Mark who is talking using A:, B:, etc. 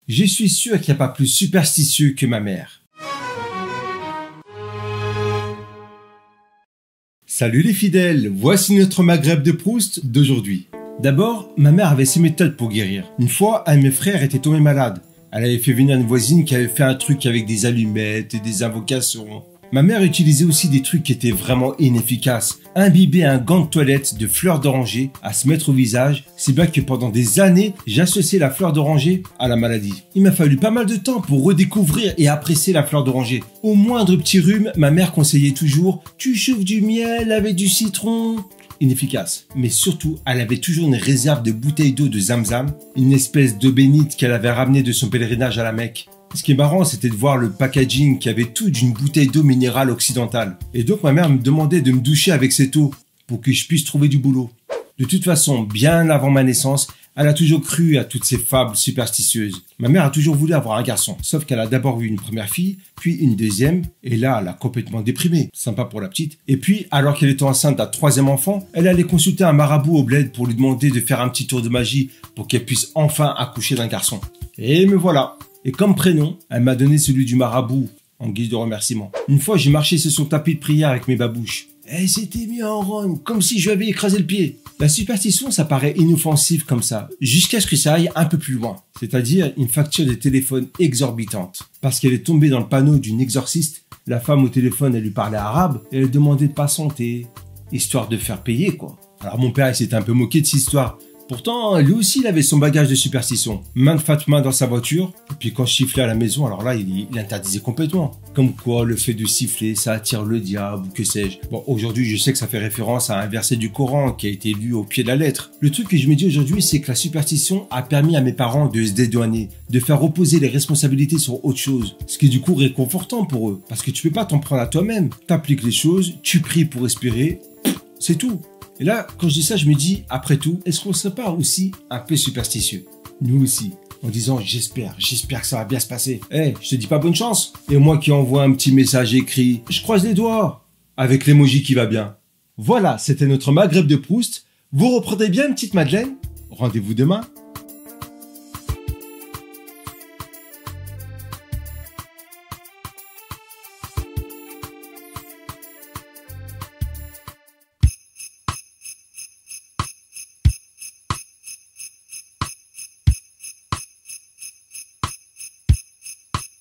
A: Je suis sûr qu'il n'y a pas plus superstitieux que ma mère. Salut les fidèles, voici notre Maghreb de Proust d'aujourd'hui. D'abord, ma mère avait ses méthodes pour guérir. Une fois, un de mes frères était tombé malade. Elle avait fait venir une voisine qui avait fait un truc avec des allumettes et des invocations. Ma mère utilisait aussi des trucs qui étaient vraiment inefficaces. Imbiber un gant de toilette de fleurs d'oranger à se mettre au visage, c'est bien que pendant des années, j'associais la fleur d'oranger à la maladie. Il m'a fallu pas mal de temps pour redécouvrir et apprécier la fleur d'oranger. Au moindre petit rhume, ma mère conseillait toujours « Tu chauffes du miel avec du citron ». Inefficace. Mais surtout, elle avait toujours une réserve de bouteilles d'eau de Zamzam, une espèce d'eau bénite qu'elle avait ramenée de son pèlerinage à la Mecque. Ce qui est marrant, c'était de voir le packaging qui avait tout d'une bouteille d'eau minérale occidentale. Et donc ma mère me demandait de me doucher avec cette eau pour que je puisse trouver du boulot. De toute façon, bien avant ma naissance, elle a toujours cru à toutes ces fables superstitieuses. Ma mère a toujours voulu avoir un garçon, sauf qu'elle a d'abord eu une première fille, puis une deuxième, et là, elle a complètement déprimé. Sympa pour la petite. Et puis, alors qu'elle était enceinte d'un troisième enfant, elle allait consulter un marabout au bled pour lui demander de faire un petit tour de magie pour qu'elle puisse enfin accoucher d'un garçon. Et me voilà. Et comme prénom, elle m'a donné celui du marabout, en guise de remerciement. Une fois, j'ai marché sur son tapis de prière avec mes babouches. Elle s'était mis en rogne, comme si je lui avais écrasé le pied. La superstition, ça paraît inoffensif comme ça, jusqu'à ce que ça aille un peu plus loin. C'est-à-dire une facture de téléphone exorbitante. Parce qu'elle est tombée dans le panneau d'une exorciste, la femme au téléphone, elle lui parlait arabe, et elle demandait de patienter, histoire de faire payer, quoi. Alors mon père, il s'était un peu moqué de cette histoire. Pourtant, lui aussi, il avait son bagage de superstition. Main de Fatma dans sa voiture. Et puis quand je sifflais à la maison, alors là, il interdisait complètement. Comme quoi, le fait de siffler, ça attire le diable ou que sais-je. Bon, aujourd'hui, je sais que ça fait référence à un verset du Coran qui a été lu au pied de la lettre. Le truc que je me dis aujourd'hui, c'est que la superstition a permis à mes parents de se dédouaner, de faire reposer les responsabilités sur autre chose. Ce qui est du coup réconfortant pour eux. Parce que tu peux pas t'en prendre à toi-même. T'appliques les choses, tu pries pour respirer, c'est tout. Et là, quand je dis ça, je me dis, après tout, est-ce qu'on ne serait pas aussi un peu superstitieux? Nous aussi. En disant, j'espère que ça va bien se passer. Je te dis pas bonne chance. Et moi qui envoie un petit message écrit, je croise les doigts, avec l'emoji qui va bien. Voilà, c'était notre Maghreb de Proust. Vous reprendrez bien une petite Madeleine? Rendez-vous demain.